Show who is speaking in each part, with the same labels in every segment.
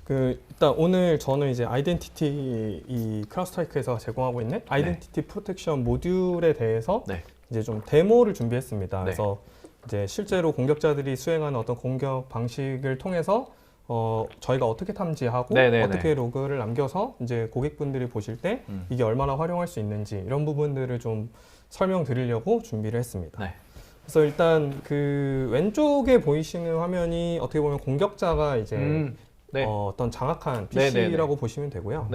Speaker 1: 일단 오늘 저는 이제 아이덴티티 이 크라우드스트라이크에서 제공하고 있는 아이덴티티 프로텍션 모듈에 대해서 이제 좀 데모를 준비했습니다. 그래서 이제 실제로 공격자들이 수행하는 어떤 공격 방식을 통해서 저희가 어떻게 탐지하고 어떻게 로그를 남겨서 이제 고객분들이 보실 때 이게 얼마나 활용할 수 있는지 이런 부분들을 좀 설명드리려고 준비를 했습니다. 그래서 일단 그 왼쪽에 보이시는 화면이 어떻게 보면 공격자가 이제 어떤 장악한 PC라고 보시면 되고요.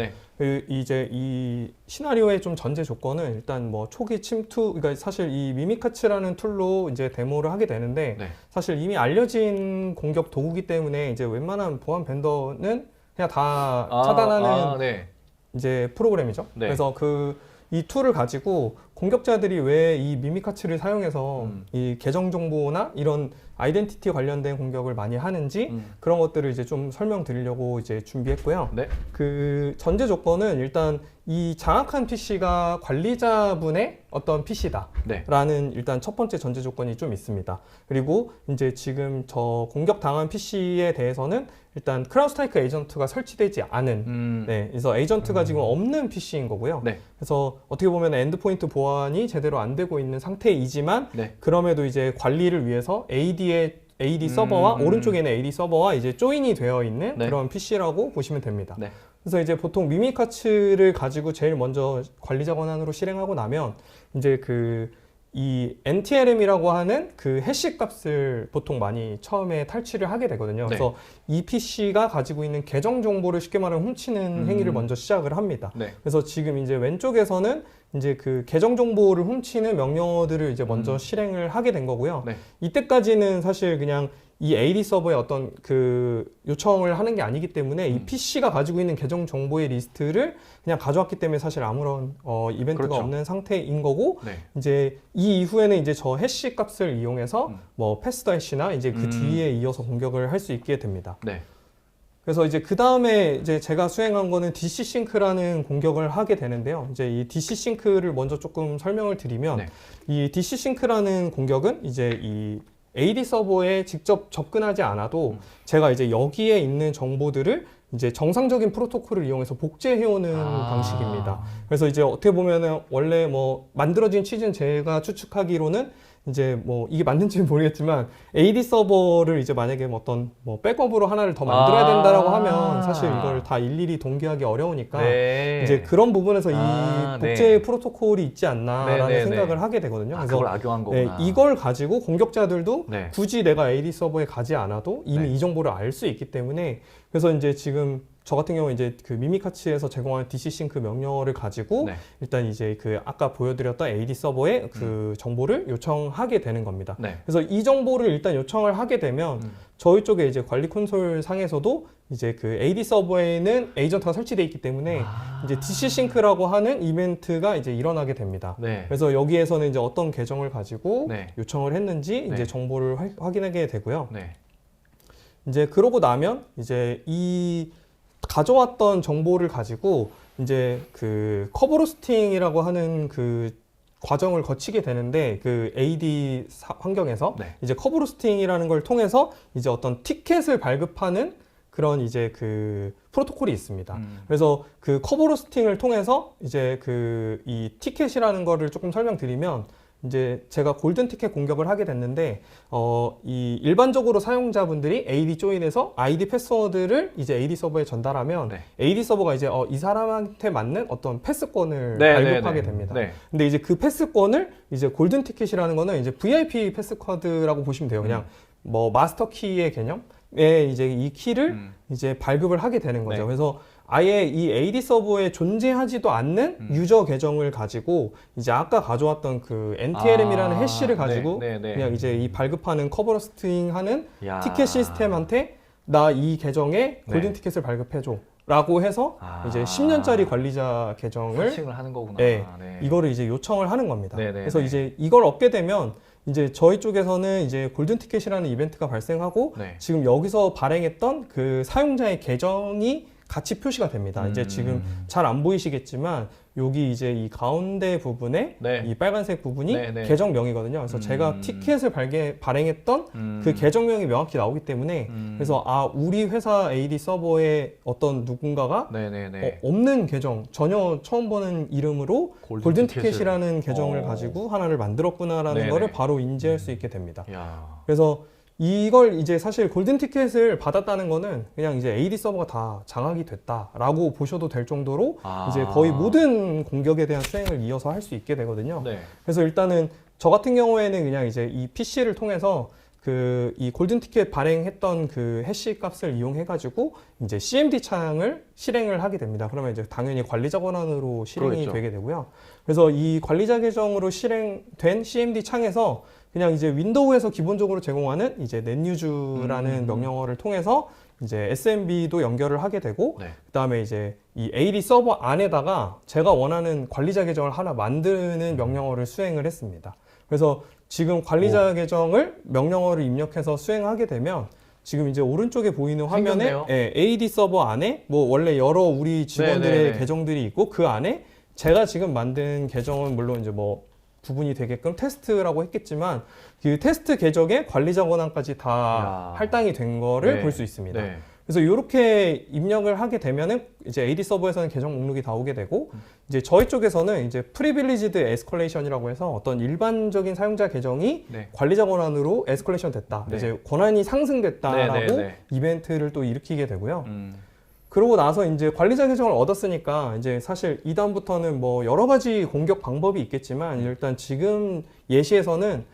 Speaker 1: 이제 이 시나리오의 좀 전제 조건은 일단 뭐 초기 침투, 그러니까 사실 이 미미카츠라는 툴로 이제 데모를 하게 되는데 사실 이미 알려진 공격 도구기 때문에 이제 웬만한 보안 벤더는 그냥 다 차단하는 이제 프로그램이죠. 그래서 이 툴을 가지고 공격자들이 왜 이 미미카츠를 사용해서 이 계정 정보나 이런 아이덴티티 관련된 공격을 많이 하는지 그런 것들을 이제 좀 설명드리려고 이제 준비했고요. 그 전제 조건은 일단 이 장악한 PC가 관리자분의 어떤 PC다라는 일단 첫 번째 전제 조건이 좀 있습니다. 그리고 이제 지금 저 공격당한 PC에 대해서는 일단 크라우드스트라이크 에이전트가 설치되지 않은 그래서 에이전트가 지금 없는 PC인 거고요. 그래서 어떻게 보면 엔드포인트 보안이 제대로 안 되고 있는 상태이지만 그럼에도 이제 관리를 위해서 AD 서버와 오른쪽에 있는 AD 서버와 이제 조인이 되어 있는 그런 PC라고 보시면 됩니다. 그래서 이제 보통 미미카츠를 가지고 제일 먼저 관리자 권한으로 실행하고 나면 이제 이 NTLM이라고 하는 그 해시 값을 보통 많이 처음에 탈취를 하게 되거든요. 그래서 이 PC가 가지고 있는 계정 정보를 쉽게 말하면 훔치는 행위를 먼저 시작을 합니다. 그래서 지금 이제 왼쪽에서는 이제 그 계정 정보를 훔치는 명령어들을 이제 먼저 실행을 하게 된 거고요. 이때까지는 사실 그냥 이 AD 서버에 어떤 그 요청을 하는 게 아니기 때문에 이 PC가 가지고 있는 계정 정보의 리스트를 그냥 가져왔기 때문에 사실 아무런 이벤트가 없는 상태인 거고 이제 이 이후에는 이제 저 해시 값을 이용해서 뭐 패스더 해시나 이제 그 뒤에 이어서 공격을 할 수 있게 됩니다. 그래서 이제 그 다음에 이제 제가 수행한 거는 DC 싱크라는 공격을 하게 되는데요. 이제 이 DC 싱크를 먼저 조금 설명을 드리면 이 DC 싱크라는 공격은 이제 이 AD 서버에 직접 접근하지 않아도 제가 이제 여기에 있는 정보들을 이제 정상적인 프로토콜을 이용해서 복제해오는 방식입니다. 그래서 이제 어떻게 보면은 원래 뭐 만들어진 취지는 제가 추측하기로는 이제 뭐 이게 맞는지는 모르겠지만 AD 서버를 이제 만약에 어떤 뭐 백업으로 하나를 더 만들어야 된다라고 하면 사실 이걸 다 일일이 동기하기 어려우니까 이제 그런 부분에서 이 복제 프로토콜이 있지 않나라는 생각을 하게 되거든요. 그래서
Speaker 2: 그걸 악용한 거구나.
Speaker 1: 이걸 가지고 공격자들도 굳이 내가 AD 서버에 가지 않아도 이미 이 정보를 알 수 있기 때문에 그래서 이제 지금 저 같은 경우 이제 그 미미카츠에서 제공한 DC 싱크 명령어를 가지고 일단 이제 그 아까 보여드렸던 AD 서버에 그 정보를 요청하게 되는 겁니다. 그래서 이 정보를 일단 요청을 하게 되면 저희 쪽에 이제 관리 콘솔 상에서도 이제 그 AD 서버에는 에이전트가 설치되어 있기 때문에 이제 DC 싱크라고 하는 이벤트가 이제 일어나게 됩니다. 그래서 여기에서는 이제 어떤 계정을 가지고 요청을 했는지 이제 정보를 확인하게 되고요. 이제 그러고 나면 이제 이 가져왔던 정보를 가지고 이제 그 커버로스팅이라고 하는 그 과정을 거치게 되는데 그 AD 환경에서 이제 커버로스팅이라는 걸 통해서 이제 어떤 티켓을 발급하는 그런 이제 그 프로토콜이 있습니다. 그래서 그 커버로스팅을 통해서 이제 그 이 티켓이라는 거를 조금 설명드리면 이제 제가 골든 티켓 공격을 하게 됐는데 이 일반적으로 사용자분들이 AD 조인에서 아이디 패스워드를 이제 AD 서버에 전달하면 AD 서버가 이제 이 사람한테 맞는 어떤 패스권을 발급하게 됩니다. 근데 이제 그 패스권을 이제 골든 티켓이라는 거는 이제 VIP 패스코드라고 보시면 돼요. 그냥 뭐 마스터 키의 개념에 이제 이 키를 이제 발급을 하게 되는 거죠. 그래서 아예 이 AD 서버에 존재하지도 않는 유저 계정을 가지고 이제 아까 가져왔던 그 NTLM이라는 해시를 가지고 그냥 이제 이 발급하는 커버로스팅 하는 티켓 시스템한테 나 이 계정에 골든 티켓을 발급해줘 라고 해서 이제 10년짜리 관리자 계정을
Speaker 2: 설치를 하는 거구나.
Speaker 1: 이거를 이제 요청을 하는 겁니다. 그래서 이제 이걸 얻게 되면 이제 저희 쪽에서는 이제 골든 티켓이라는 이벤트가 발생하고 지금 여기서 발행했던 그 사용자의 계정이 같이 표시가 됩니다. 이제 지금 잘 안 보이시겠지만 여기 이제 이 가운데 부분에
Speaker 2: 네.
Speaker 1: 이 빨간색 부분이
Speaker 2: 네, 네.
Speaker 1: 계정명이거든요. 그래서 제가 티켓을 발행했던 그 계정명이 명확히 나오기 때문에 그래서 우리 회사 AD 서버에 어떤 누군가가
Speaker 2: 네, 네, 네.
Speaker 1: 없는 계정, 전혀 처음 보는 이름으로 골든 티켓이라는 계정을 가지고 하나를 만들었구나라는
Speaker 2: 네네.
Speaker 1: 거를 바로 인지할 수 있게 됩니다.
Speaker 2: 야.
Speaker 1: 그래서 이걸 이제 사실 골든 티켓을 받았다는 거는 그냥 이제 AD 서버가 다 장악이 됐다라고 보셔도 될 정도로 이제 거의 모든 공격에 대한 수행을 이어서 할 수 있게 되거든요.
Speaker 2: 네.
Speaker 1: 그래서 일단은 저 같은 경우에는 그냥 이제 이 PC를 통해서 이 골든 티켓 발행했던 그 해시 값을 이용해 가지고 이제 CMD 창을 실행을 하게 됩니다. 그러면 이제 당연히 관리자 권한으로 실행이
Speaker 2: 그렇죠.
Speaker 1: 되게 되고요. 그래서 이 관리자 계정으로 실행된 CMD 창에서 그냥 이제 윈도우에서 기본적으로 제공하는 이제 netUse라는 명령어를 통해서 이제 SMB도 연결을 하게 되고
Speaker 2: 네.
Speaker 1: 그다음에 이제 이 AD 서버 안에다가 제가 원하는 관리자 계정을 하나 만드는 명령어를 수행을 했습니다. 그래서 지금 관리자 계정을 명령어를 입력해서 수행하게 되면 지금 이제 오른쪽에 보이는 화면에 AD 서버 안에 뭐 원래 여러 우리 직원들의
Speaker 2: 네네네.
Speaker 1: 계정들이 있고 그 안에 제가 지금 만든 계정은 물론 이제 뭐 구분이 되게끔 테스트라고 했겠지만 그 테스트 계정의 관리자 권한까지 다 할당이 된 거를
Speaker 2: 네.
Speaker 1: 볼 수 있습니다.
Speaker 2: 네.
Speaker 1: 그래서 이렇게 입력을 하게 되면은 이제 AD 서버에서는 계정 목록이 다 오게 되고 이제 저희 쪽에서는 이제 프리빌리지드 에스컬레이션이라고 해서 어떤 일반적인 사용자 계정이
Speaker 2: 네.
Speaker 1: 관리자 권한으로 에스컬레이션 됐다.
Speaker 2: 네.
Speaker 1: 이제 권한이 상승됐다라고
Speaker 2: 네, 네, 네.
Speaker 1: 이벤트를 또 일으키게 되고요. 그러고 나서 이제 관리자 계정을 얻었으니까 이제 사실 이 다음부터는 뭐 여러 가지 공격 방법이 있겠지만 일단 지금 예시에서는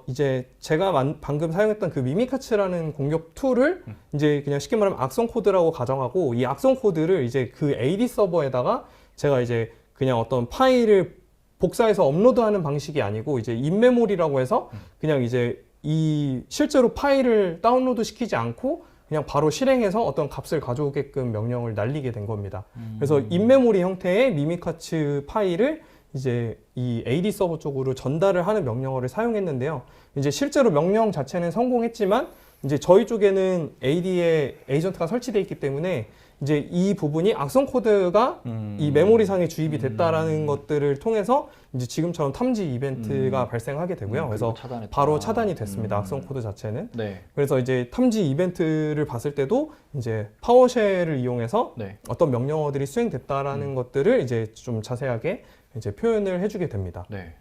Speaker 1: 이제 제가 방금 사용했던 그 미미카츠라는 공격 툴을 이제 그냥 쉽게 말하면 악성 코드라고 가정하고 이 악성 코드를 이제 그 AD 서버에다가 제가 이제 그냥 어떤 파일을 복사해서 업로드하는 방식이 아니고 이제 인메모리라고 해서 그냥 이제 이 실제로 파일을 다운로드 시키지 않고 그냥 바로 실행해서 어떤 값을 가져오게끔 명령을 날리게 된 겁니다. 그래서 인메모리 형태의 미미카츠 파일을 이제 이 AD 서버 쪽으로 전달을 하는 명령어를 사용했는데요. 이제 실제로 명령 자체는 성공했지만 이제 저희 쪽에는 AD에 에이전트가 설치되어 있기 때문에 이제 이 부분이 악성 코드가 이 메모리상에 주입이 됐다라는 것들을 통해서 이제 지금처럼 탐지 이벤트가 발생하게 되고요. 그래서 바로 차단이 됐습니다. 악성 코드 자체는.
Speaker 2: 네.
Speaker 1: 그래서 이제 탐지 이벤트를 봤을 때도 이제 파워쉘을 이용해서
Speaker 2: 네.
Speaker 1: 어떤 명령어들이 수행됐다라는 것들을 이제 좀 자세하게 이제 표현을 해주게 됩니다.
Speaker 2: 네.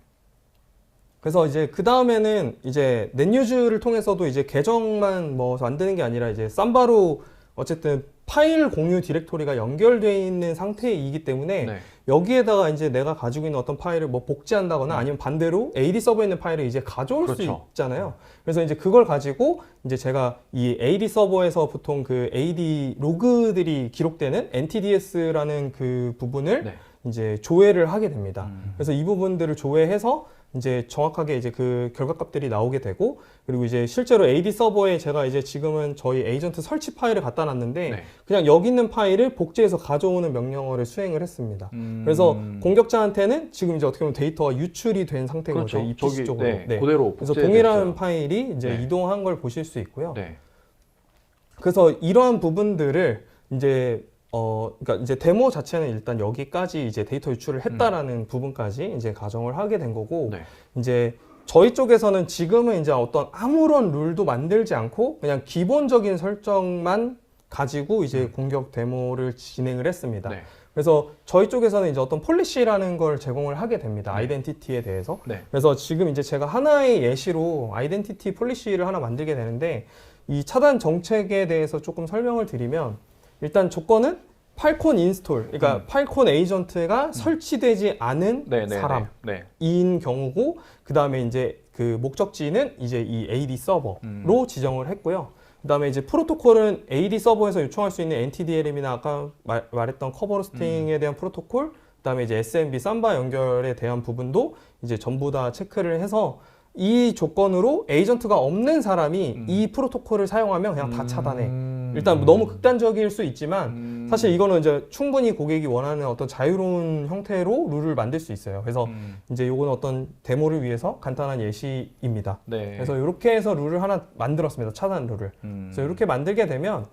Speaker 1: 그래서 이제 그 다음에는 이제 netUse를 통해서도 이제 계정만 뭐 만드는 게 아니라 이제 삼바로 어쨌든 파일 공유 디렉토리가 연결되어 있는 상태이기 때문에
Speaker 2: 네.
Speaker 1: 여기에다가 이제 내가 가지고 있는 어떤 파일을 뭐 복제한다거나 아니면 반대로 AD 서버에 있는 파일을 이제 가져올 수 있잖아요. 그래서 이제 그걸 가지고 이제 제가 이 AD 서버에서 보통 그 AD 로그들이 기록되는 NTDS라는 그 부분을 이제 조회를 하게 됩니다. 그래서 이 부분들을 조회해서 이제 정확하게 이제 그 결과값들이 나오게 되고 그리고 이제 실제로 AD 서버에 제가 이제 지금은 저희 에이전트 설치 파일을 갖다 놨는데 그냥 여기 있는 파일을 복제해서 가져오는 명령어를 수행을 했습니다. 그래서 공격자한테는 지금 이제 어떻게 보면 데이터가 유출이 된 상태인 거죠. 이 PC 쪽으로.
Speaker 2: 그대로
Speaker 1: 그래서 동일한 파일이 이제 이동한 걸 보실 수 있고요.
Speaker 2: 네.
Speaker 1: 그래서 이러한 부분들을 이제 그러니까 이제 데모 자체는 일단 여기까지 이제 데이터 유출을 했다라는 부분까지 이제 가정을 하게 된 거고, 이제 저희 쪽에서는 지금은 이제 어떤 아무런 룰도 만들지 않고 그냥 기본적인 설정만 가지고 이제 공격 데모를 진행을 했습니다. 그래서 저희 쪽에서는 이제 어떤 폴리시라는 걸 제공을 하게 됩니다. 아이덴티티에 대해서. 그래서 지금 이제 제가 하나의 예시로 아이덴티티 폴리시를 하나 만들게 되는데 이 차단 정책에 대해서 조금 설명을 드리면 일단 조건은 팔콘 인스톨, 그러니까 팔콘 에이전트가 설치되지 않은 사람인 경우고, 그 다음에 이제 그 목적지는 이제 이 AD 서버로 지정을 했고요. 그 다음에 이제 프로토콜은 AD 서버에서 요청할 수 있는 NTDLM이나 아까 말했던 커버로스팅에 대한 프로토콜, 그 다음에 이제 SMB 삼바 연결에 대한 부분도 이제 전부 다 체크를 해서 이 조건으로 에이전트가 없는 사람이 이 프로토콜을 사용하면 그냥 다 차단해. 일단 너무 극단적일 수 있지만 사실 이거는 이제 충분히 고객이 원하는 어떤 자유로운 형태로 룰을 만들 수 있어요. 그래서 이제 요건 어떤 데모를 위해서 간단한 예시입니다. 그래서 이렇게 해서 룰을 하나 만들었습니다. 차단 룰을. 그래서 이렇게 만들게 되면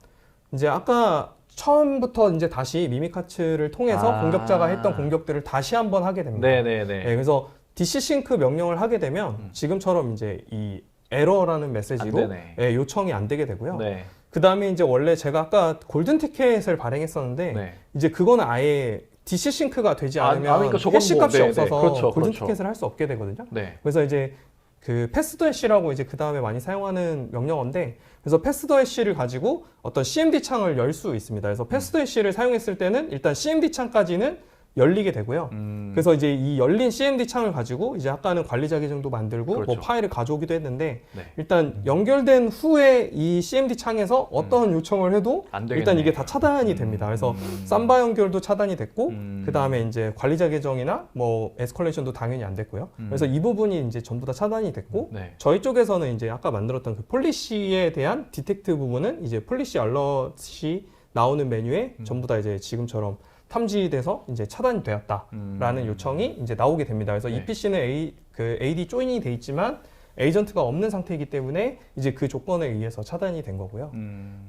Speaker 1: 이제 아까 처음부터 이제 다시 미미카츠를 통해서 공격자가 했던 공격들을 다시 한번 하게 됩니다.
Speaker 2: 네네네.
Speaker 1: 네, 그래서 DC 싱크 명령을 하게 되면 지금처럼 이제 이 에러라는 메시지로 예, 요청이 안 되게 되고요.
Speaker 2: 네.
Speaker 1: 그 다음에 이제 원래 제가 아까 골든 티켓을 발행했었는데
Speaker 2: 네.
Speaker 1: 이제 그거는 아예 DC 싱크가 되지 않으면
Speaker 2: 그러니까
Speaker 1: 해시 값이
Speaker 2: 네,
Speaker 1: 없어서
Speaker 2: 네. 그렇죠,
Speaker 1: 골든
Speaker 2: 그렇죠.
Speaker 1: 티켓을 할 수 없게 되거든요.
Speaker 2: 네.
Speaker 1: 그래서 이제 그 패스더 해시라고 이제 그 다음에 많이 사용하는 명령어인데, 그래서 패스더 해시를 가지고 어떤 CMD 창을 열 수 있습니다. 그래서 패스더 해시를 사용했을 때는 일단 CMD 창까지는 열리게 되고요. 그래서 이제 이 열린 CMD 창을 가지고 이제 아까는 관리자 계정도 만들고
Speaker 2: 그렇죠.
Speaker 1: 뭐 파일을 가져오기도 했는데
Speaker 2: 네.
Speaker 1: 일단 연결된 후에 이 CMD 창에서 어떤 요청을 해도 일단 이게 다 차단이 됩니다. 그래서 삼바 연결도 차단이 됐고 그 다음에 이제 관리자 계정이나 뭐 에스컬레이션도 당연히 안 됐고요. 그래서 이 부분이 이제 전부 다 차단이 됐고
Speaker 2: 네.
Speaker 1: 저희 쪽에서는 이제 아까 만들었던 그 폴리시에 대한 디텍트 부분은 이제 폴리시 알럿이 나오는 메뉴에 전부 다 이제 지금처럼 탐지돼서 이제 차단이 되었다라는 요청이 이제 나오게 됩니다. 그래서
Speaker 2: 네.
Speaker 1: 이 PC는 AD 조인이 돼 있지만 에이전트가 없는 상태이기 때문에 이제 그 조건에 의해서 차단이 된 거고요.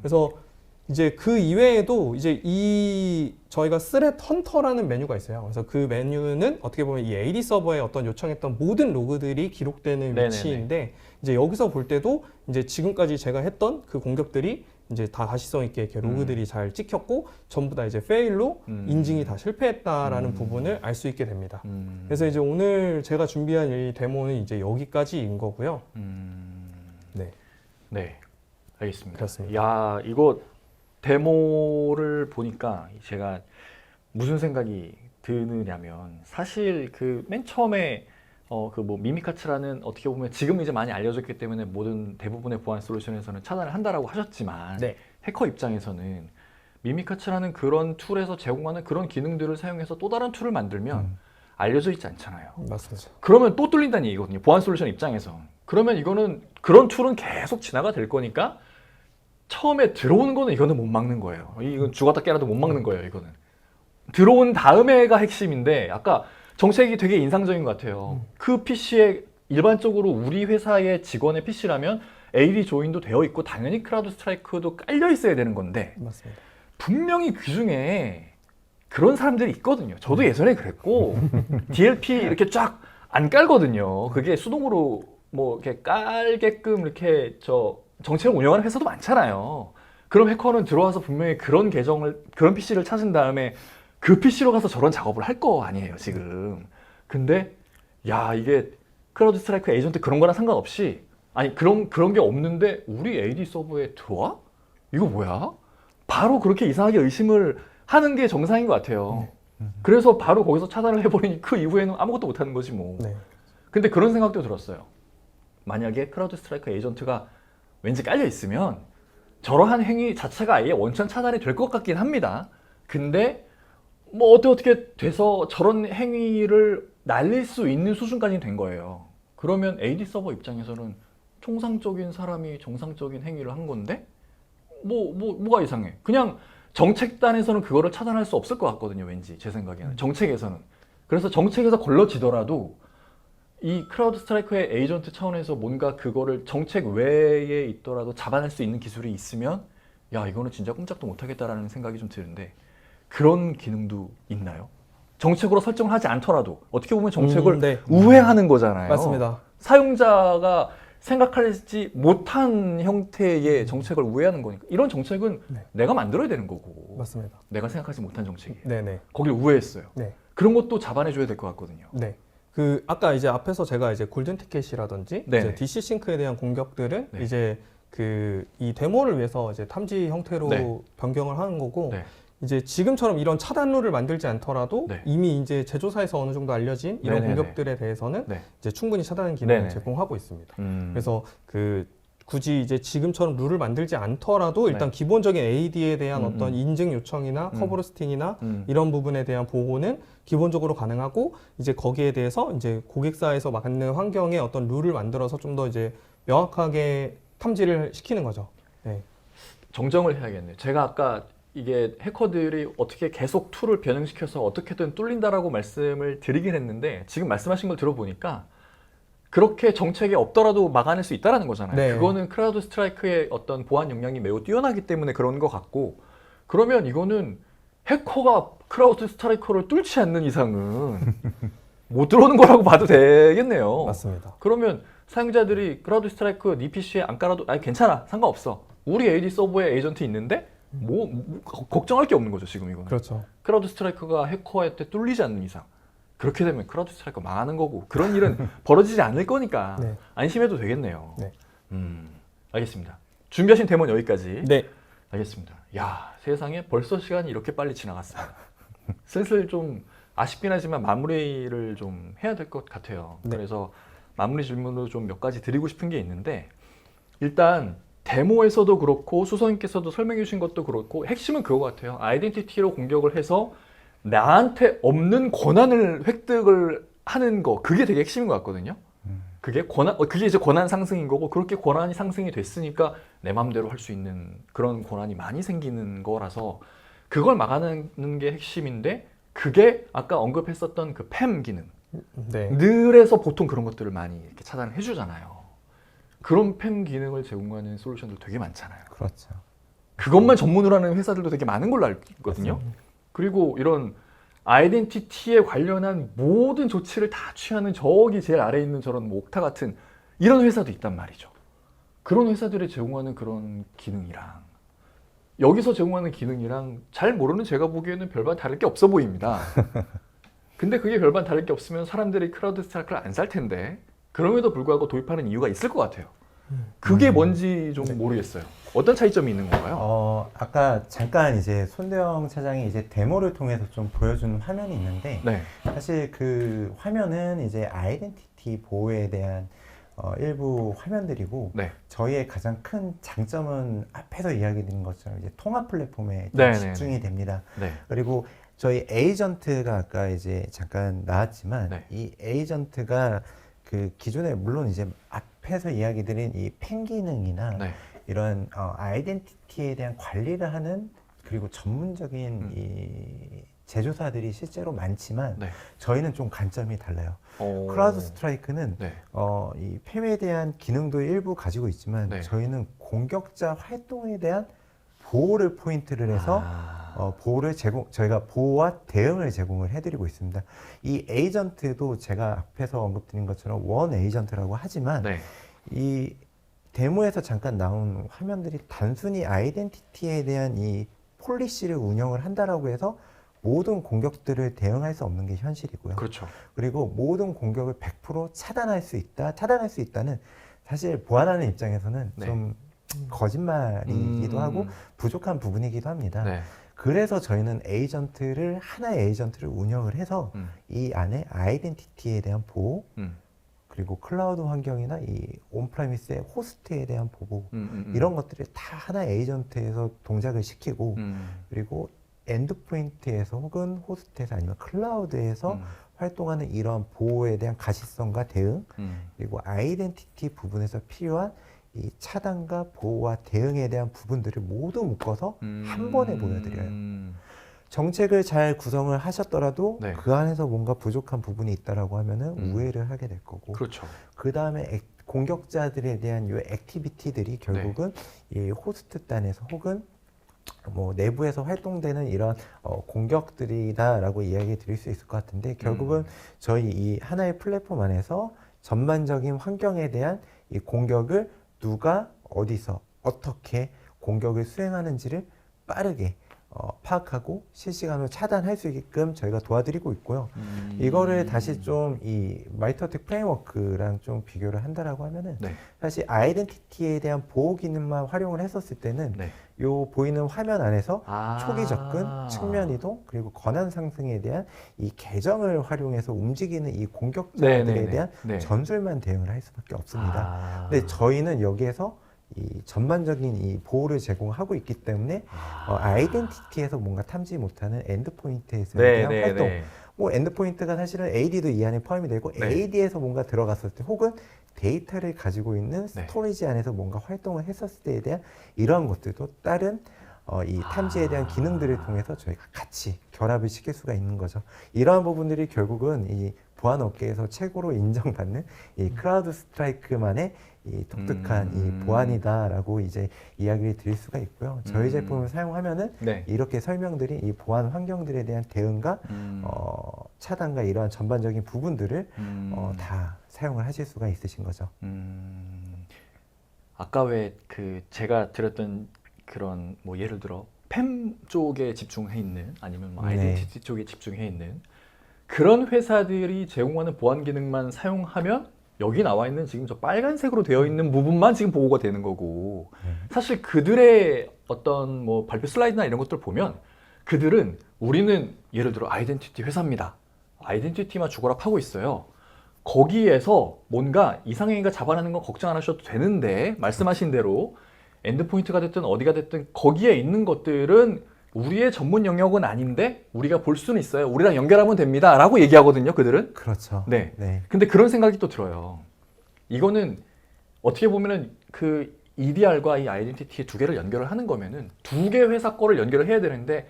Speaker 1: 그래서 이제 그 이외에도 이제 저희가 스렛 헌터라는 메뉴가 있어요. 그래서 그 메뉴는 어떻게 보면 이 AD 서버에 어떤 요청했던 모든 로그들이 기록되는
Speaker 2: 네네네.
Speaker 1: 위치인데 이제 여기서 볼 때도 이제 지금까지 제가 했던 그 공격들이 이제 다 가시성 있게 이렇게 로그들이 잘 찍혔고 전부 다 이제 페일로 인증이 다 실패했다라는 부분을 알 수 있게 됩니다. 그래서 이제 오늘 제가 준비한 이 데모는 이제 여기까지인 거고요. 네.
Speaker 2: 네. 알겠습니다.
Speaker 1: 그렇습니다.
Speaker 2: 야, 이거 데모를 보니까 제가 무슨 생각이 드느냐면 사실 그 맨 처음에 그 뭐 미미카츠라는 어떻게 보면 지금 이제 많이 알려졌기 때문에 모든 대부분의 보안 솔루션에서는 차단을 한다라고 하셨지만
Speaker 1: 네.
Speaker 2: 해커 입장에서는 미미카츠라는 그런 툴에서 제공하는 그런 기능들을 사용해서 또 다른 툴을 만들면 알려져 있지 않잖아요.
Speaker 1: 맞습니다.
Speaker 2: 그러면 또 뚫린다는 얘기거든요. 보안 솔루션 입장에서. 그러면 이거는 그런 툴은 계속 지나가 될 거니까 처음에 들어오는 거는 이거는 못 막는 거예요. 이건 죽었다 깨라도 못 막는 거예요. 이거는. 들어온 다음에가 핵심인데 아까 정책이 되게 인상적인 것 같아요. 그 PC에 일반적으로 우리 회사의 직원의 PC라면 AD 조인도 되어 있고 당연히 크라우드 스트라이크도 깔려 있어야 되는 건데
Speaker 1: 맞습니다.
Speaker 2: 분명히 그 중에 그런 사람들이 있거든요. 저도 예전에 그랬고 DLP 이렇게 쫙 안 깔거든요. 그게 수동으로 뭐 이렇게 깔게끔 이렇게 정책을 운영하는 회사도 많잖아요. 그럼 해커는 들어와서 분명히 그런 그런 PC를 찾은 다음에 그 PC로 가서 저런 작업을 할 거 아니에요, 지금. 근데, 야, 이게 크라우드 스트라이크 에이전트 그런 거랑 상관없이, 아니, 그런 게 없는데, 우리 AD 서버에 들어와? 이거 뭐야? 바로 그렇게 이상하게 의심을 하는 게 정상인 것 같아요. 그래서 바로 거기서 차단을 해버리니 그 이후에는 아무것도 못하는 거지, 뭐.
Speaker 1: 네.
Speaker 2: 근데 그런 생각도 들었어요. 만약에 크라우드 스트라이크 에이전트가 왠지 깔려 있으면, 저러한 행위 자체가 아예 원천 차단이 될 것 같긴 합니다. 근데, 뭐 어떻게 돼서 저런 행위를 날릴 수 있는 수준까지 된 거예요. 그러면 AD 서버 입장에서는 통상적인 사람이 정상적인 행위를 한 건데 뭐가 이상해? 그냥 정책단에서는 그거를 차단할 수 없을 것 같거든요. 왠지 제 생각에는 정책에서는. 그래서 정책에서 걸러지더라도 이 크라우드 스트라이크의 에이전트 차원에서 뭔가 그거를 정책 외에 있더라도 잡아낼 수 있는 기술이 있으면 야 이거는 진짜 꼼짝도 못하겠다라는 생각이 좀 드는데 그런 기능도 있나요? 정책으로 설정을 하지 않더라도 어떻게 보면 정책을
Speaker 1: 네.
Speaker 2: 우회하는 거잖아요.
Speaker 1: 맞습니다.
Speaker 2: 사용자가 생각하지 못한 형태의 정책을 우회하는 거니까 이런 정책은 내가 만들어야 되는 거고
Speaker 1: 맞습니다.
Speaker 2: 내가 생각하지 못한 정책이에요.
Speaker 1: 네네.
Speaker 2: 거기를 우회했어요.
Speaker 1: 네.
Speaker 2: 그런 것도 잡아내줘야 될 것 같거든요.
Speaker 1: 네. 그 아까 이제 앞에서 제가 이제 골든 티켓이라든지 이제 DC 싱크에 대한 공격들은
Speaker 2: 네.
Speaker 1: 이제 이 데모를 위해서 이제 탐지 형태로
Speaker 2: 네.
Speaker 1: 변경을 하는 거고
Speaker 2: 네.
Speaker 1: 이제 지금처럼 이런 차단룰을 만들지 않더라도
Speaker 2: 네.
Speaker 1: 이미 이제 제조사에서 어느 정도 알려진 이런
Speaker 2: 네네네.
Speaker 1: 공격들에 대해서는
Speaker 2: 네.
Speaker 1: 이제 충분히 차단 기능을
Speaker 2: 네네.
Speaker 1: 제공하고 있습니다.
Speaker 2: 그래서
Speaker 1: 그래서 굳이 이제 지금처럼 룰을 만들지 않더라도 일단 기본적인 AD에 대한 어떤 인증 요청이나 커버로스팅이나 이런 부분에 대한 보호는 기본적으로 가능하고 이제 거기에 대해서 이제 고객사에서 맞는 환경에 어떤 룰을 만들어서 좀 더 이제 명확하게 탐지를 시키는 거죠. 네.
Speaker 2: 정정을 해야겠네요. 제가 아까 이게 해커들이 어떻게 계속 툴을 변형시켜서 어떻게든 뚫린다라고 말씀을 드리긴 했는데 지금 말씀하신 걸 들어보니까 그렇게 정책이 없더라도 막아낼 수 있다는 거잖아요.
Speaker 1: 네.
Speaker 2: 그거는 크라우드 스트라이크의 어떤 보안 역량이 매우 뛰어나기 때문에 그런 것 같고 그러면 이거는 해커가 크라우드 스트라이커를 뚫지 않는 이상은 못 들어오는 거라고 봐도 되겠네요.
Speaker 1: 맞습니다.
Speaker 2: 그러면 사용자들이 크라우드 스트라이크 네 PC에 안 깔아도 아니 괜찮아, 상관없어. 우리 AD 서버에 에이전트 있는데 뭐 걱정할 게 없는 거죠 지금 이거는.
Speaker 1: 그렇죠.
Speaker 2: 크라우드 스트라이커가 해커한테 뚫리지 않는 이상 그렇게 되면 크라우드 스트라이커 망하는 거고 그런 일은 벌어지지 않을 거니까
Speaker 1: 네.
Speaker 2: 안심해도 되겠네요.
Speaker 1: 네.
Speaker 2: 알겠습니다. 준비하신 데모는 여기까지.
Speaker 1: 네.
Speaker 2: 알겠습니다. 야, 세상에 벌써 시간이 이렇게 빨리 지나갔어요. 슬슬 좀 아쉽긴 하지만 마무리를 좀 해야 될 것 같아요.
Speaker 1: 네.
Speaker 2: 그래서 마무리 질문으로 좀 몇 가지 드리고 싶은 게 있는데 일단 데모에서도 그렇고 수성님께서도 설명해 주신 것도 그렇고 핵심은 그거 같아요. 아이덴티티로 공격을 해서 나한테 없는 권한을 획득을 하는 거 그게 되게 핵심인 것 같거든요. 그게 이제 권한 상승인 거고 그렇게 권한이 상승이 됐으니까 내 마음대로 할 수 있는 그런 권한이 많이 생기는 거라서 그걸 막아내는 게 핵심인데 그게 아까 언급했었던 그 팸 기능
Speaker 1: 네.
Speaker 2: 늘에서 보통 그런 것들을 많이 이렇게 차단해 주잖아요. 그런 팸 기능을 제공하는 솔루션들 되게 많잖아요.
Speaker 3: 그렇죠.
Speaker 2: 그것만 전문으로 하는 회사들도 되게 많은 걸로 알고 있거든요. 그리고 이런 아이덴티티에 관련한 모든 조치를 다 취하는 저기 제일 아래에 있는 저런 뭐 옥타 같은 이런 회사도 있단 말이죠. 그런 회사들이 제공하는 그런 기능이랑 여기서 제공하는 기능이랑 잘 모르는 제가 보기에는 별반 다를 게 없어 보입니다. 근데 그게 별반 다를 게 없으면 사람들이 크라우드 스트라이크를 안 살 텐데 그럼에도 불구하고 도입하는 이유가 있을 것 같아요. 그게 뭔지 좀 모르겠어요. 어떤 차이점이 있는 건가요?
Speaker 3: 아까 잠깐 이제 손대영 차장이 이제 데모를 통해서 좀 보여주는 화면이 있는데
Speaker 2: 네.
Speaker 3: 사실 그 화면은 이제 아이덴티티 보호에 대한 일부 화면들이고
Speaker 2: 네.
Speaker 3: 저희의 가장 큰 장점은 앞에서 이야기 드린 것처럼 이제 통합 플랫폼에 좀
Speaker 2: 네,
Speaker 3: 집중이 됩니다.
Speaker 2: 네.
Speaker 3: 그리고 저희 에이전트가 아까 이제 잠깐 나왔지만
Speaker 2: 네.
Speaker 3: 이 에이전트가 그 기존에 물론 이제 앞에서 이야기 드린 이 팬 기능이나
Speaker 2: 네.
Speaker 3: 이런 아이덴티티에 대한 관리를 하는 그리고 전문적인 이 제조사들이 실제로 많지만
Speaker 2: 네.
Speaker 3: 저희는 좀 관점이 달라요. 크라우드 스트라이크는
Speaker 2: 네.
Speaker 3: 이 팸에 대한 기능도 일부 가지고 있지만
Speaker 2: 네.
Speaker 3: 저희는 공격자 활동에 대한 보호를 포인트를 해서 저희가 보호와 대응을 제공을 해드리고 있습니다. 이 에이전트도 제가 앞에서 언급드린 것처럼 원 에이전트라고 하지만
Speaker 2: 네.
Speaker 3: 이 데모에서 잠깐 나온 화면들이 단순히 아이덴티티에 대한 이 폴리시를 운영을 한다라고 해서 모든 공격들을 대응할 수 없는 게 현실이고요.
Speaker 2: 그렇죠.
Speaker 3: 그리고 모든 공격을 100% 차단할 수 있다. 차단할 수 있다는 사실 보완하는 입장에서는
Speaker 2: 네.
Speaker 3: 좀 거짓말이기도 하고 부족한 부분이기도 합니다.
Speaker 2: 네.
Speaker 3: 그래서 저희는 하나의 에이전트를 운영을 해서 이 안에 아이덴티티에 대한 보호, 그리고 클라우드 환경이나 이 온프레미스의 호스트에 대한 보호, 이런 것들을 다 하나의 에이전트에서 동작을 시키고, 그리고 엔드포인트에서 혹은 호스트에서 아니면 클라우드에서 활동하는 이런 보호에 대한 가시성과 대응, 그리고 아이덴티티 부분에서 필요한 이 차단과 보호와 대응에 대한 부분들을 모두 묶어서 한 번에 보여드려요. 정책을 잘 구성을 하셨더라도
Speaker 2: 네.
Speaker 3: 그 안에서 뭔가 부족한 부분이 있다라고 하면은 우회를 하게 될 거고,
Speaker 2: 그렇죠.
Speaker 3: 그 다음에 공격자들에 대한 이 액티비티들이 결국은 이 호스트 단에서 혹은 뭐 내부에서 활동되는 이런 공격들이다라고 이야기 드릴 수 있을 것 같은데, 결국은 저희 이 하나의 플랫폼 안에서 전반적인 환경에 대한 이 공격을 누가 어디서 어떻게 공격을 수행하는지를 빠르게 파악하고 실시간으로 차단할 수 있게끔 저희가 도와드리고 있고요. 이거를 다시 좀 이 마이터텍 프레임워크랑 좀 비교를 한다라고 하면은
Speaker 2: 네.
Speaker 3: 사실 아이덴티티에 대한 보호 기능만 활용을 했었을 때는
Speaker 2: 네.
Speaker 3: 요 보이는 화면 안에서 초기 접근, 측면 이동, 그리고 권한 상승에 대한 이 계정을 활용해서 움직이는 이 공격자들에 대한 전술만 대응을 할 수밖에 없습니다. 근데 저희는 여기에서 이 전반적인 이 보호를 제공하고 있기 때문에 아이덴티티에서 뭔가 탐지 못하는 엔드포인트에서 대한 활동, 뭐 엔드포인트가 사실은 AD도 이 안에 포함이 되고 AD에서 뭔가 들어갔을 때 혹은 데이터를 가지고 있는 스토리지 안에서 뭔가 활동을 했었을 때에 대한 이러한 것들도 다른 이 탐지에 대한 기능들을 통해서 저희가 같이 결합을 시킬 수가 있는 거죠. 이러한 부분들이 결국은 이 보안 업계에서 최고로 인정받는 이 크라우드 스트라이크만의 이 독특한 이 보안이다라고 이제 이야기를 드릴 수가 있고요. 저희 제품을 사용하면은
Speaker 2: 네.
Speaker 3: 이렇게 설명드린 이 보안 환경들에 대한 대응과 차단과 이러한 전반적인 부분들을 다 사용을 하실 수가 있으신 거죠.
Speaker 2: 아까 왜 그 제가 드렸던 그런 뭐 예를 들어 팸 쪽에 집중해 있는 아니면 뭐 아이덴티티 쪽에 집중해 있는 그런 회사들이 제공하는 보안 기능만 사용하면 여기 나와 있는 지금 저 빨간색으로 되어 있는 부분만 지금 보고가 되는 거고 사실 그들의 어떤 뭐 발표 슬라이드나 이런 것들 보면 그들은 우리는 예를 들어 아이덴티티 회사입니다. 아이덴티티만 죽어라 파고 있어요. 거기에서 뭔가 이상행위가 자반하는 건 걱정 안 하셔도 되는데 말씀하신 대로 엔드포인트가 됐든 어디가 됐든 거기에 있는 것들은 우리의 전문 영역은 아닌데 우리가 볼 수는 있어요. 우리랑 연결하면 됩니다. 라고 얘기하거든요. 그들은.
Speaker 3: 그렇죠.
Speaker 2: 네.
Speaker 3: 네.
Speaker 2: 근데 그런 생각이 또 들어요. 이거는 어떻게 보면은 그 EDR과 이 아이덴티티 두 개를 연결을 하는 거면은 두 개 회사 거를 연결을 해야 되는데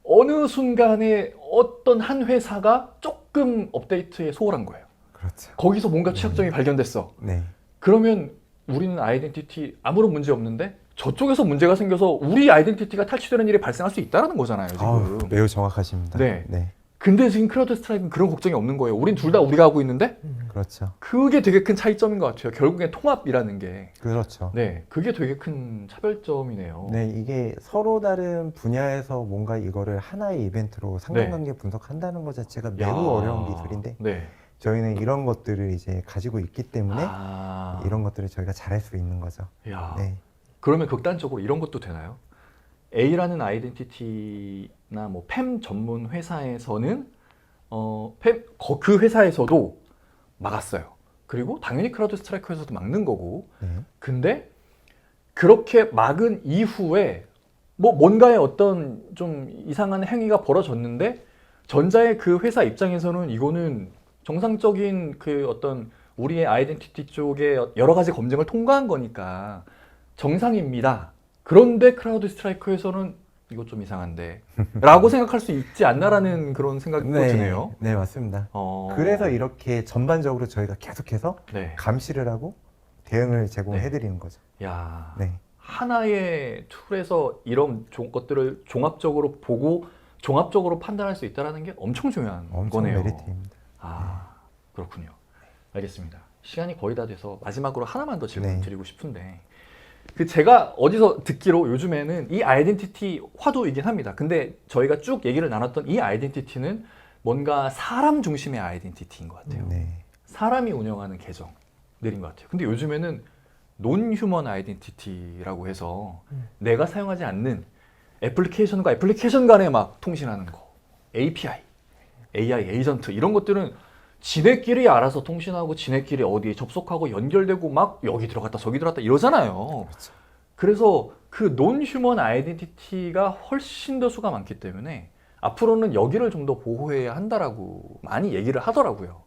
Speaker 2: 어느 순간에 어떤 한 회사가 조금 업데이트에 소홀한 거예요.
Speaker 3: 그렇죠.
Speaker 2: 거기서 뭔가 취약점이 발견됐어.
Speaker 3: 네.
Speaker 2: 그러면 우리는 아이덴티티 아무런 문제 없는데 저쪽에서 문제가 생겨서 우리 아이덴티티가 탈취되는 일이 발생할 수 있다는 거잖아요, 지금.
Speaker 3: 아우, 매우 정확하십니다.
Speaker 2: 네.
Speaker 3: 네.
Speaker 2: 근데 지금 크라우드 스트라이크는 그런 걱정이 없는 거예요. 우린 둘 다 우리가 하고 있는데
Speaker 3: 그렇죠.
Speaker 2: 그게 되게 큰 차이점인 것 같아요. 결국엔 통합이라는 게.
Speaker 3: 그렇죠.
Speaker 2: 네, 그게 되게 큰 차별점이네요.
Speaker 3: 네, 이게 서로 다른 분야에서 뭔가 이거를 하나의 이벤트로 상관관계 분석한다는 것 자체가 매우
Speaker 2: 야.
Speaker 3: 어려운 기술인데
Speaker 2: 네.
Speaker 3: 저희는 이런 것들을 이제 가지고 있기 때문에 이런 것들을 저희가 잘할 수 있는 거죠.
Speaker 2: 야.
Speaker 3: 네.
Speaker 2: 그러면 극단적으로 이런 것도 되나요? A라는 아이덴티티나 뭐 팸 전문 회사에서는 그 회사에서도 막았어요. 그리고 당연히 크라우드 스트라이커에서도 막는 거고.
Speaker 3: 네.
Speaker 2: 근데 그렇게 막은 이후에 뭐 뭔가의 어떤 좀 이상한 행위가 벌어졌는데 전자의 그 회사 입장에서는 이거는 정상적인 그 어떤 우리의 아이덴티티 쪽에 여러 가지 검증을 통과한 거니까 정상입니다. 그런데 크라우드 스트라이커에서는 이거 좀 이상한데 라고 생각할 수 있지 않나라는 그런 생각도 드네요.
Speaker 3: 네, 맞습니다. 그래서 이렇게 전반적으로 저희가 계속해서
Speaker 2: 네.
Speaker 3: 감시를 하고 대응을 제공해 드리는 거죠.
Speaker 2: 야,
Speaker 3: 네.
Speaker 2: 하나의 툴에서 이런 것들을 종합적으로 보고 종합적으로 판단할 수 있다는 게 엄청 중요한
Speaker 3: 엄청
Speaker 2: 거네요.
Speaker 3: 메리트입니다.
Speaker 2: 그렇군요. 알겠습니다. 시간이 거의 다 돼서 마지막으로 하나만 더 질문
Speaker 3: 네.
Speaker 2: 드리고 싶은데 그 제가 어디서 듣기로 요즘에는 이 아이덴티티 화두이긴 합니다. 근데 저희가 쭉 얘기를 나눴던 이 아이덴티티는 뭔가 사람 중심의 아이덴티티인 것 같아요.
Speaker 3: 네.
Speaker 2: 사람이 운영하는 계정들인 것 같아요. 근데 요즘에는 논휴먼 아이덴티티라고 해서 내가 사용하지 않는 애플리케이션과 애플리케이션 간에 막 통신하는 거, API, AI 에이전트 이런 것들은 지네끼리 알아서 통신하고 지네끼리 어디에 접속하고 연결되고 막 여기 들어갔다 저기 들어갔다 이러잖아요.
Speaker 3: 그렇죠.
Speaker 2: 그래서 그 논휴먼 아이덴티티가 훨씬 더 수가 많기 때문에 앞으로는 여기를 좀 더 보호해야 한다라고 많이 얘기를 하더라고요.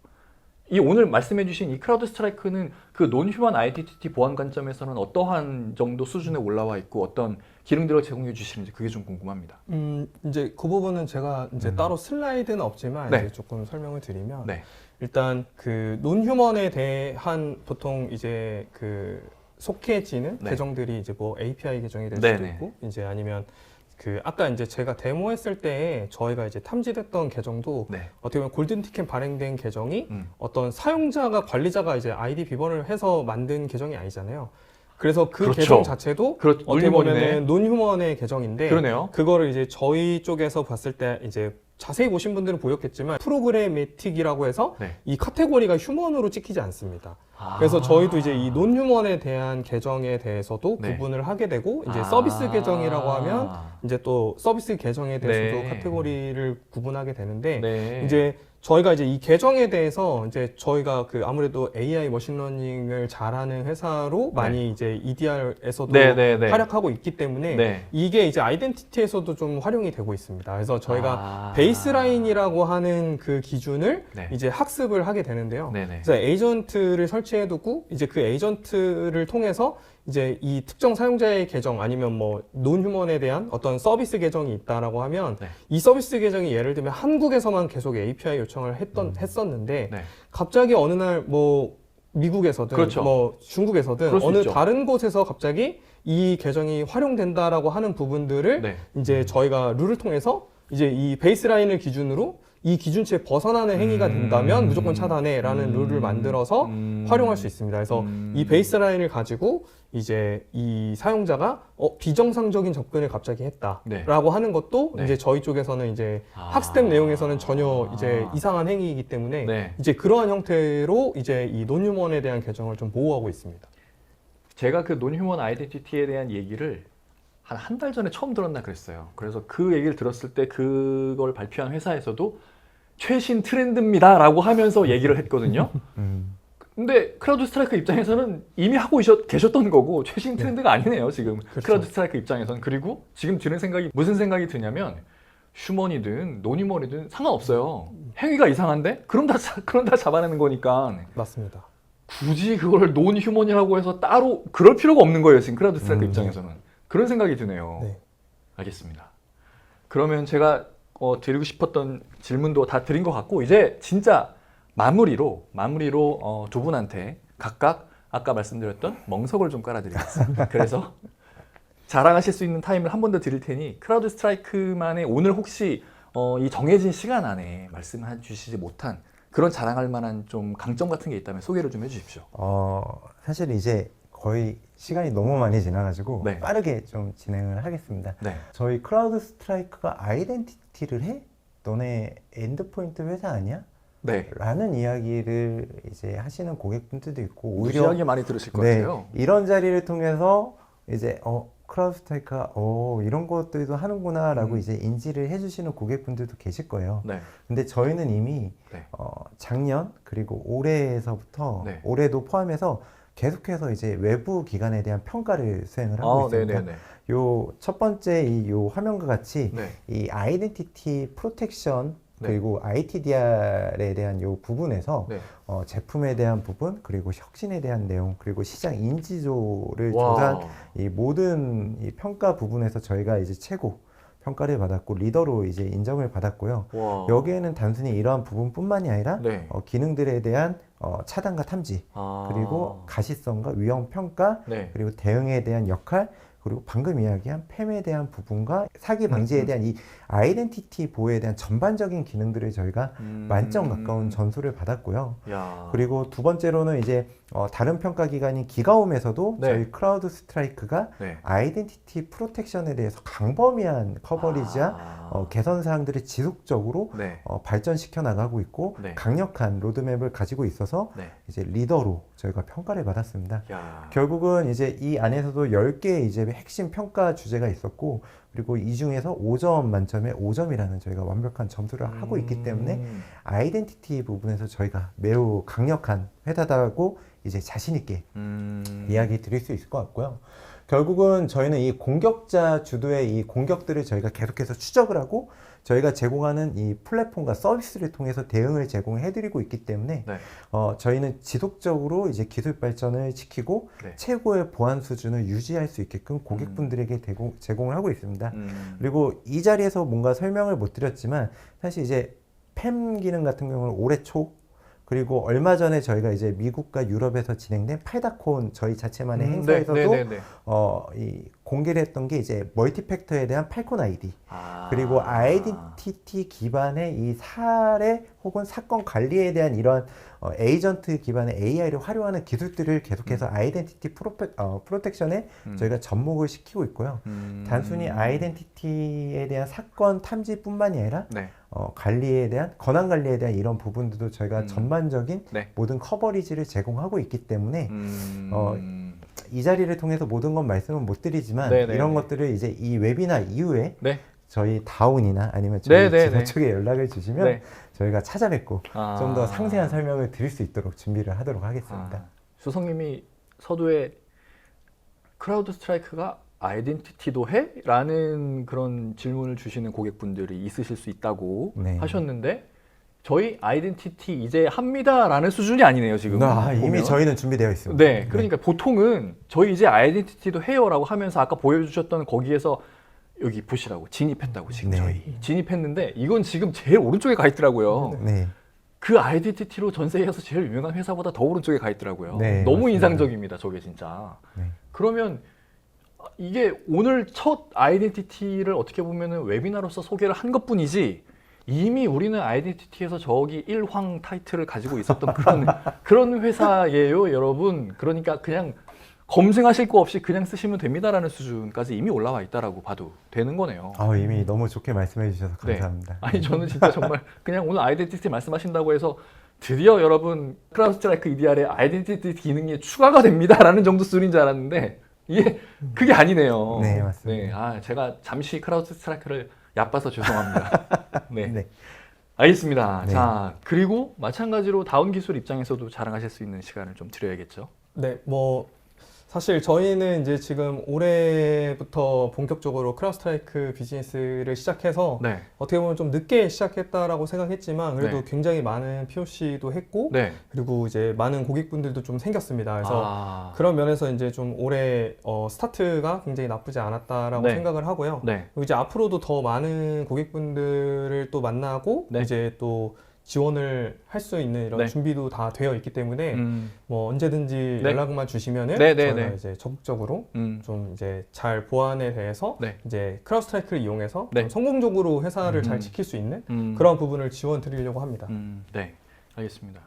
Speaker 2: 이 오늘 말씀해 주신 이 크라우드 스트라이크는 그 논휴먼 아이덴티티 보안 관점에서는 어떠한 정도 수준에 올라와 있고 어떤 기능들을 제공해 주시는지 그게 좀 궁금합니다.
Speaker 1: 이제 그 부분은 제가 이제 따로 슬라이드는 없지만
Speaker 2: 네.
Speaker 1: 이제 조금 설명을 드리면
Speaker 2: 네.
Speaker 1: 일단 그 논휴먼에 대한 보통 이제 그 속해지는
Speaker 2: 네.
Speaker 1: 계정들이 이제 뭐 API 계정이 될
Speaker 2: 네네.
Speaker 1: 수도 있고 이제 아니면 그 아까 이제 제가 데모했을 때 저희가 이제 탐지됐던 계정도
Speaker 2: 네.
Speaker 1: 어떻게 보면 골든 티켓 발행된 계정이 어떤 사용자가 관리자가 이제 아이디 비번을 해서 만든 계정이 아니잖아요. 그래서 그
Speaker 2: 그렇죠.
Speaker 1: 계정 자체도 어떻게
Speaker 2: 논휴먼이네.
Speaker 1: 보면은 논휴먼의 계정인데
Speaker 2: 그러네요.
Speaker 1: 그거를 이제 저희 쪽에서 봤을 때 이제 자세히 보신 분들은 보였겠지만 프로그래매틱이라고 해서
Speaker 2: 네.
Speaker 1: 이 카테고리가 휴먼으로 찍히지 않습니다. 그래서 저희도 이제 이 논휴먼에 대한 계정에 대해서도
Speaker 2: 네.
Speaker 1: 구분을 하게 되고 이제 서비스 계정이라고 하면 이제 또 서비스 계정에 대해서도
Speaker 2: 네.
Speaker 1: 카테고리를 구분하게 되는데
Speaker 2: 네.
Speaker 1: 이제 저희가 이제 이 계정에 대해서 이제 저희가 그 아무래도 AI 머신러닝을 잘하는 회사로 많이 이제 EDR에서도
Speaker 2: 네, 네, 네.
Speaker 1: 활약하고 있기 때문에
Speaker 2: 네.
Speaker 1: 이게 이제 아이덴티티에서도 좀 활용이 되고 있습니다. 그래서 저희가 베이스라인이라고 하는 그 기준을
Speaker 2: 네.
Speaker 1: 이제 학습을 하게 되는데요.
Speaker 2: 네네.
Speaker 1: 그래서 에이전트를 설치해두고 이제 그 에이전트를 통해서 이제 이 특정 사용자의 계정 아니면 뭐 논휴먼에 대한 어떤 서비스 계정이 있다라고 하면
Speaker 2: 네.
Speaker 1: 이 서비스 계정이 예를 들면 한국에서만 계속 API 요청을 했었는데
Speaker 2: 네.
Speaker 1: 갑자기 어느 날 뭐 미국에서든
Speaker 2: 그렇죠.
Speaker 1: 뭐 중국에서든
Speaker 2: 그럴 수
Speaker 1: 어느
Speaker 2: 있죠.
Speaker 1: 다른 곳에서 갑자기 이 계정이 활용된다라고 하는 부분들을
Speaker 2: 네.
Speaker 1: 이제 저희가 룰을 통해서 이제 이 베이스라인을 기준으로 이 기준치에 벗어나는 행위가 된다면 무조건 차단해라는 룰을 만들어서 활용할 수 있습니다. 그래서 이 베이스라인을 가지고 이제 이 사용자가 비정상적인 접근을 갑자기 했다라고
Speaker 2: 네.
Speaker 1: 하는 것도
Speaker 2: 네.
Speaker 1: 이제 저희 쪽에서는 이제 학습된 내용에서는 전혀 이제 이상한 행위이기 때문에
Speaker 2: 네.
Speaker 1: 이제 그러한 형태로 이제 이 논휴먼에 대한 계정을 좀 보호하고 있습니다.
Speaker 2: 제가 그 논휴먼 아이덴티티에 대한 얘기를 한 달 전에 처음 들었나 그랬어요. 그래서 그 얘기를 들었을 때 그걸 발표한 회사에서도 최신 트렌드입니다라고 하면서 얘기를 했거든요. 근데 크라우드 스트라이크 입장에서는 이미 하고 계셨던 거고 최신 트렌드가 아니네요, 지금.
Speaker 1: 그렇죠.
Speaker 2: 크라우드 스트라이크 입장에서는. 그리고 지금 드는 생각이 무슨 생각이 드냐면 휴먼이든 논휴먼이든 상관없어요. 행위가 이상한데? 그럼 다 잡아내는 거니까
Speaker 1: 맞습니다.
Speaker 2: 굳이 그걸 논휴먼이라고 해서 따로 그럴 필요가 없는 거예요, 지금 크라우드 스트라이크 입장에서는. 그런 생각이 드네요.
Speaker 1: 네.
Speaker 2: 알겠습니다. 그러면 제가 드리고 싶었던 질문도 다 드린 것 같고 이제 진짜 마무리로 두 분한테 각각 아까 말씀드렸던 멍석을 좀 깔아드리겠습니다. 그래서 자랑하실 수 있는 타임을 한 번 더 드릴 테니 크라우드 스트라이크만의 오늘 혹시 이 정해진 시간 안에 말씀해 주시지 못한 그런 자랑할 만한 좀 강점 같은 게 있다면 소개를 좀 해주십시오.
Speaker 3: 사실 이제 거의 시간이 너무 많이 지나가지고
Speaker 2: 네.
Speaker 3: 빠르게 좀 진행을 하겠습니다.
Speaker 2: 네.
Speaker 3: 저희 크라우드 스트라이크가 아이덴티티를 해? 너네 엔드포인트 회사 아니야?
Speaker 2: 네.
Speaker 3: 라는 이야기를 이제 하시는 고객분들도 있고 오히려
Speaker 2: 무지하게 많이 들으실 것
Speaker 3: 네,
Speaker 2: 같아요.
Speaker 3: 이런 자리를 통해서 이제 크라우드 스트라이크가 이런 것들도 하는구나라고 이제 인지를 해주시는 고객분들도 계실 거예요.
Speaker 2: 네.
Speaker 3: 근데 저희는 이미
Speaker 2: 네.
Speaker 3: 작년 그리고 올해에서부터
Speaker 2: 네.
Speaker 3: 올해도 포함해서 계속해서 이제 외부 기관에 대한 평가를 수행을 하고 있습니다.
Speaker 2: 네네네.
Speaker 3: 요 첫 번째 요 화면과 같이
Speaker 2: 네.
Speaker 3: 이 아이덴티티 프로텍션
Speaker 2: 네.
Speaker 3: 그리고 ITDR에 대한 요 부분에서
Speaker 2: 네.
Speaker 3: 제품에 대한 부분 그리고 혁신에 대한 내용 그리고 시장 인지도를
Speaker 2: 와.
Speaker 3: 조사한 이 모든 이 평가 부분에서 저희가 이제 최고 평가를 받았고 리더로 이제 인정을 받았고요.
Speaker 2: 와.
Speaker 3: 여기에는 단순히 이러한 부분뿐만이 아니라
Speaker 2: 네.
Speaker 3: 기능들에 대한 차단과 탐지 그리고 가시성과 위험 평가
Speaker 2: 네.
Speaker 3: 그리고 대응에 대한 역할 그리고 방금 이야기한 팸에 대한 부분과 사기 방지에 대한 이 아이덴티티 보호에 대한 전반적인 기능들을 저희가 만점 가까운 전수를 받았고요.
Speaker 2: 야.
Speaker 3: 그리고 두 번째로는 이제 다른 평가 기관인 기가홈에서도
Speaker 2: 네.
Speaker 3: 저희 크라우드 스트라이크가
Speaker 2: 네.
Speaker 3: 아이덴티티 프로텍션에 대해서 강범위한 커버리지와 개선 사항들을 지속적으로
Speaker 2: 네.
Speaker 3: 발전시켜 나가고 있고
Speaker 2: 네.
Speaker 3: 강력한 로드맵을 가지고 있어서
Speaker 2: 네.
Speaker 3: 이제 리더로 저희가 평가를 받았습니다.
Speaker 2: 야.
Speaker 3: 결국은 이제 이 안에서도 10개의 이제 핵심 평가 주제가 있었고 그리고 이 중에서 5점 만점에 5점이라는 저희가 완벽한 점수를 하고 있기 때문에 아이덴티티 부분에서 저희가 매우 강력한 회사다고 이제 자신 있게 이야기 드릴 수 있을 것 같고요. 결국은 저희는 이 공격자 주도의 이 공격들을 저희가 계속해서 추적을 하고 저희가 제공하는 이 플랫폼과 서비스를 통해서 대응을 제공해드리고 있기 때문에
Speaker 2: 네.
Speaker 3: 저희는 지속적으로 이제 기술 발전을 지키고
Speaker 2: 네.
Speaker 3: 최고의 보안 수준을 유지할 수 있게끔 고객분들에게 제공을 하고 있습니다.
Speaker 2: 음.
Speaker 3: 그리고 이 자리에서 뭔가 설명을 못 드렸지만 사실 이제 팸 기능 같은 경우는 올해 초 그리고 얼마 전에 저희가 이제 미국과 유럽에서 진행된 팔다콘 저희 자체만의 행사에서도
Speaker 2: 네.
Speaker 3: 이 공개를 했던 게 이제 멀티팩터에 대한 팔콘 아이디
Speaker 2: 아.
Speaker 3: 그리고 아이덴티티 기반의 이 사례 혹은 사건 관리에 대한 이런 에이전트 기반의 AI를 활용하는 기술들을 계속해서 아이덴티티 프로텍션에 저희가 접목을 시키고 있고요. 단순히 아이덴티티에 대한 사건 탐지뿐만이 아니라
Speaker 2: 네.
Speaker 3: 관리에 대한 권한 관리에 대한 이런 부분들도 저희가 전반적인
Speaker 2: 네.
Speaker 3: 모든 커버리지를 제공하고 있기 때문에 이 자리를 통해서 모든 건 말씀은 못 드리지만
Speaker 2: 네네네.
Speaker 3: 이런 것들을 이제 이 웨비나 이후에
Speaker 2: 네.
Speaker 3: 저희 다운이나 아니면 저희
Speaker 2: 네네네.
Speaker 3: 지도 쪽에 연락을 주시면
Speaker 2: 네.
Speaker 3: 저희가 찾아뵙고
Speaker 2: 아.
Speaker 3: 좀 더 상세한 설명을 드릴 수 있도록 준비를 하도록 하겠습니다.
Speaker 2: 수성님이 서두에 크라우드 스트라이크가 아이덴티티도 해? 라는 그런 질문을 주시는 고객분들이 있으실 수 있다고
Speaker 3: 네.
Speaker 2: 하셨는데 저희 아이덴티티 이제 합니다라는 수준이 아니네요 지금.
Speaker 3: 이미
Speaker 2: 보면.
Speaker 3: 저희는 준비되어 있습니다.
Speaker 2: 네, 그러니까 보통은 저희 이제 아이덴티티도 해요라고 하면서 아까 보여주셨던 거기에서 여기 보시라고 진입했다고 지금
Speaker 3: 네.
Speaker 2: 저희 진입했는데 이건 지금 제일 오른쪽에 가 있더라고요.
Speaker 3: 네.
Speaker 2: 그 아이덴티티로 전 세계에서 제일 유명한 회사보다 더 오른쪽에 가 있더라고요.
Speaker 3: 네,
Speaker 2: 너무
Speaker 3: 맞습니다.
Speaker 2: 인상적입니다, 저게 진짜.
Speaker 3: 네.
Speaker 2: 그러면 이게 오늘 첫 아이덴티티를 어떻게 보면은 웨비나로서 소개를 한 것뿐이지 이미 우리는 아이덴티티에서 저기 1황 타이틀을 가지고 있었던 그런 회사예요, 여러분. 그러니까 그냥 검증하실 거 없이 그냥 쓰시면 됩니다라는 수준까지 이미 올라와 있다라고 봐도 되는 거네요.
Speaker 3: 이미 너무 좋게 말씀해 주셔서 감사합니다.
Speaker 2: 네. 아니 저는 진짜 정말 그냥 오늘 아이덴티티 말씀하신다고 해서 드디어 여러분 크라우드스트라이크 EDR에 아이덴티티 기능이 추가가 됩니다라는 정도 수준인 줄 알았는데 이게 그게 아니네요.
Speaker 3: 네, 맞습니다.
Speaker 2: 네, 제가 잠시 크라우드스트라이크를 얕봐서 죄송합니다. 네.
Speaker 3: 네.
Speaker 2: 알겠습니다.
Speaker 3: 네.
Speaker 2: 자, 그리고 마찬가지로 다운 기술 입장에서도 자랑하실 수 있는 시간을 좀 드려야겠죠.
Speaker 1: 네, 뭐 사실 저희는 이제 지금 올해부터 본격적으로 크라우드스트라이크 비즈니스를 시작해서
Speaker 2: 네.
Speaker 1: 어떻게 보면 좀 늦게 시작했다라고 생각했지만 그래도
Speaker 2: 네.
Speaker 1: 굉장히 많은 POC도 했고
Speaker 2: 네.
Speaker 1: 그리고 이제 많은 고객분들도 좀 생겼습니다. 그래서
Speaker 2: 아,
Speaker 1: 그런 면에서 이제 좀 올해 스타트가 굉장히 나쁘지 않았다라고
Speaker 2: 네.
Speaker 1: 생각을 하고요.
Speaker 2: 네.
Speaker 1: 그리고 이제 앞으로도 더 많은 고객분들을 또 만나고
Speaker 2: 네.
Speaker 1: 이제 또 지원을 할 수 있는 이런
Speaker 2: 네.
Speaker 1: 준비도 다 되어 있기 때문에 뭐 언제든지
Speaker 2: 네.
Speaker 1: 연락만 주시면은
Speaker 2: 네, 네,
Speaker 1: 저희가
Speaker 2: 네.
Speaker 1: 이제 적극적으로
Speaker 2: 음.
Speaker 1: 좀 이제 잘 보완에 대해서
Speaker 2: 네.
Speaker 1: 이제 크라우드스트라이크를 이용해서
Speaker 2: 네.
Speaker 1: 좀 성공적으로 회사를 잘
Speaker 2: 음.
Speaker 1: 지킬 수 있는
Speaker 2: 음.
Speaker 1: 그런 부분을 지원 드리려고 합니다.
Speaker 2: 네, 알겠습니다.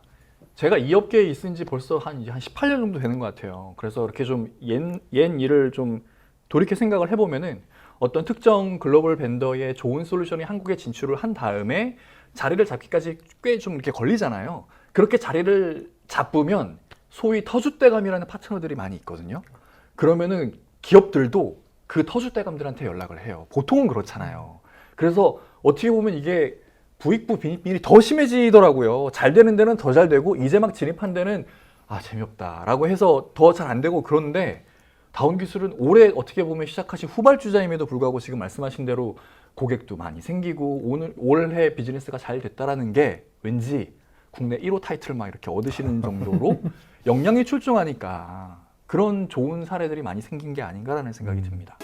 Speaker 2: 제가 이 업계에 있은 지 벌써 한 18년 정도 되는 것 같아요. 그래서 이렇게 좀 옛 일을 좀 돌이켜 생각을 해보면은 어떤 특정 글로벌 벤더의 좋은 솔루션이 한국에 진출을 한 다음에 자리를 잡기까지 꽤 좀 이렇게 걸리잖아요. 그렇게 자리를 잡으면 소위 터줏대감이라는 파트너들이 많이 있거든요. 그러면은 기업들도 그 터줏대감들한테 연락을 해요. 보통은 그렇잖아요. 그래서 어떻게 보면 이게 부익부 빈익빈이 더 심해지더라고요. 잘 되는 데는 더 잘 되고 이제 막 진입한 데는 재미없다라고 해서 더 잘 안 되고 그런데 다운 기술은 올해 어떻게 보면 시작하신 후발주자임에도 불구하고 지금 말씀하신 대로 고객도 많이 생기고 올해 비즈니스가 잘 됐다라는 게 왠지 국내 1호 타이틀 막 이렇게 얻으시는 정도로 역량이 출중하니까 그런 좋은 사례들이 많이 생긴 게 아닌가라는 생각이 듭니다.